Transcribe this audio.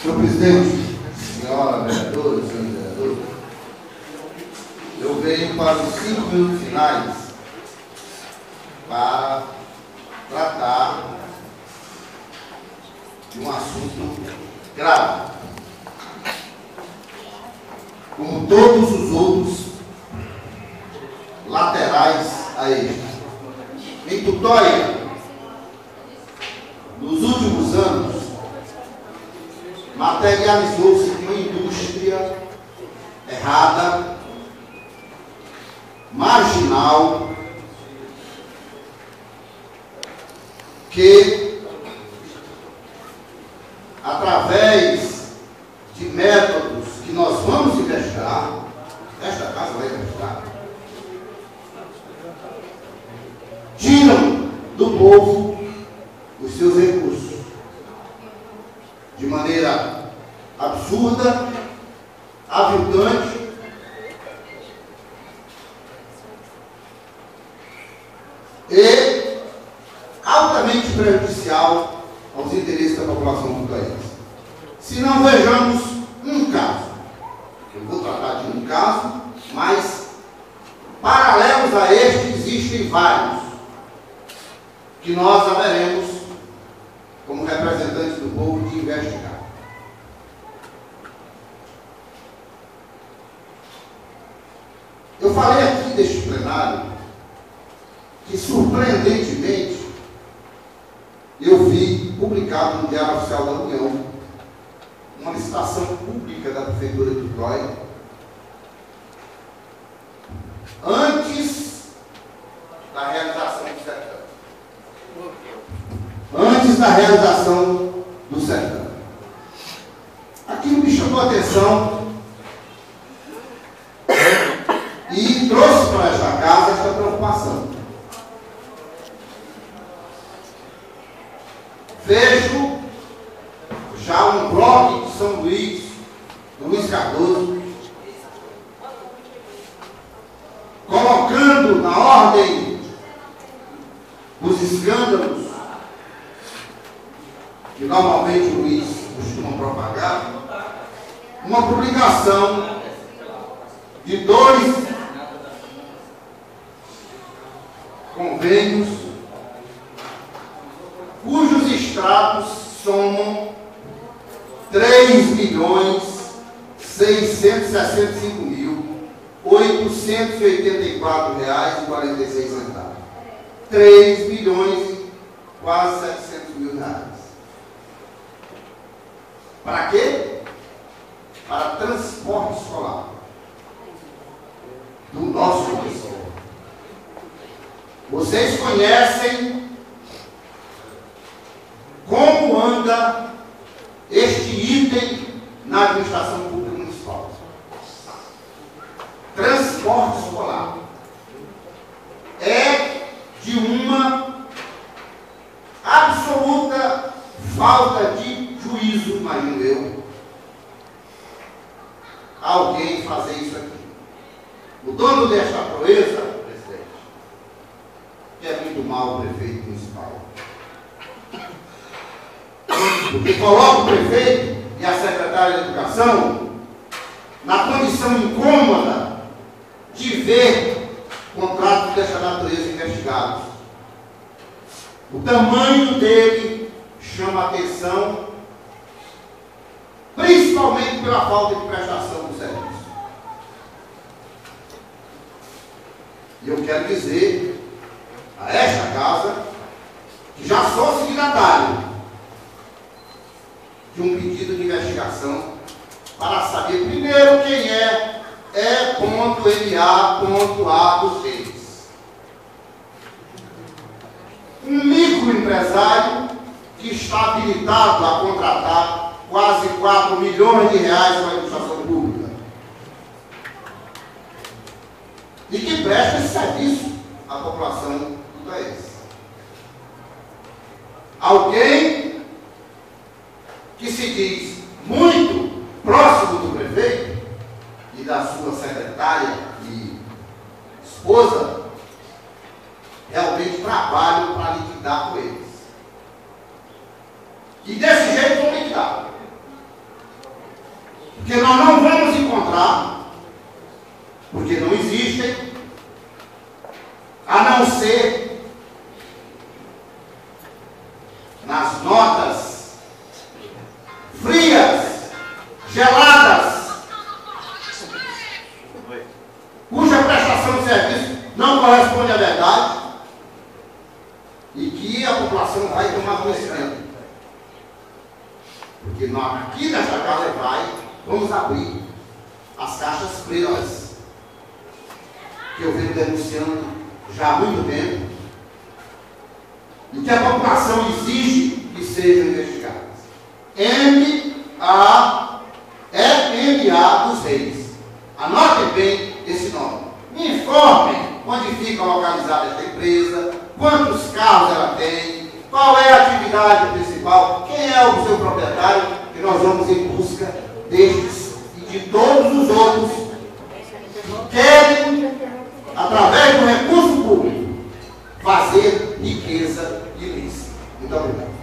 Senhor presidente, senhora vereadora, senhor vereador, eu venho para os 5 minutos finais para tratar de um assunto grave, como todos os outros laterais a este. Em Tutóia, nos últimos anos, materializou-se uma indústria errada, marginal, que, através de métodos que nós vamos investigar, esta casa vai investigar, tiram do povo os seus recursos de maneira absurda, aviltante, e altamente prejudicial aos interesses da população do país. Se não vejamos um caso, eu vou tratar de um caso, mas paralelos a este existem vários, que nós haveremos, como representantes do povo, de investigar. Eu falei aqui deste plenário que, surpreendentemente, eu vi publicado no Diário Oficial da União uma licitação pública da Prefeitura de Tutóia antes da realização do certame. Antes da realização do certame. Aquilo me chamou a atenção e trouxe para esta casa esta preocupação. Vejo já um bloco de São Luís, do Luiz Cardoso, colocando na ordem os escândalos que normalmente o Luiz costuma propagar, uma publicação de 2 convênios cujos extratos somam R$3.665.884,46. 3 milhões e quase 700 mil reais. Para quê? Para transporte escolar do nosso município. Vocês conhecem como anda este item na administração pública municipal. Transporte escolar é de uma absoluta falta de juízo, imagino eu, alguém fazer isso aqui. O dono desta proeza, presidente, que é muito mal o prefeito municipal, porque coloca o prefeito e a secretária de Educação na condição incômoda de ver contratos dessa natureza investigados. O tamanho dele chama atenção, principalmente pela falta de prestação do serviço. E eu quero dizer a esta casa que já sou signatário de um pedido de investigação para saber primeiro quem é E.MA.A dos Reis. Um microempresário que está habilitado a contratar quase 4 milhões de reais para a administração pública. E que presta esse serviço à população do país. Alguém que se diz muito próximo do prefeito e da sua secretária e esposa, realmente trabalham para liquidar com eles. E desse jeito vão liquidar. tá? Porque não existem, a não ser nas notas frias, geladas, cuja prestação de serviço não corresponde à verdade e que a população vai tomar conhecimento. Porque nós, aqui nesta casa, vamos abrir as caixas pretas, que eu venho denunciando já há muito tempo, e que a população exige que sejam investigadas. MMA dos Reis. Anotem bem esse nome. Me informem onde fica localizada esta empresa, quantos carros ela tem, qual é a atividade principal, quem é o seu proprietário, que nós vamos em busca destes e de todos os outros que querem, através do recurso público, fazer riqueza ilícita. Muito obrigado.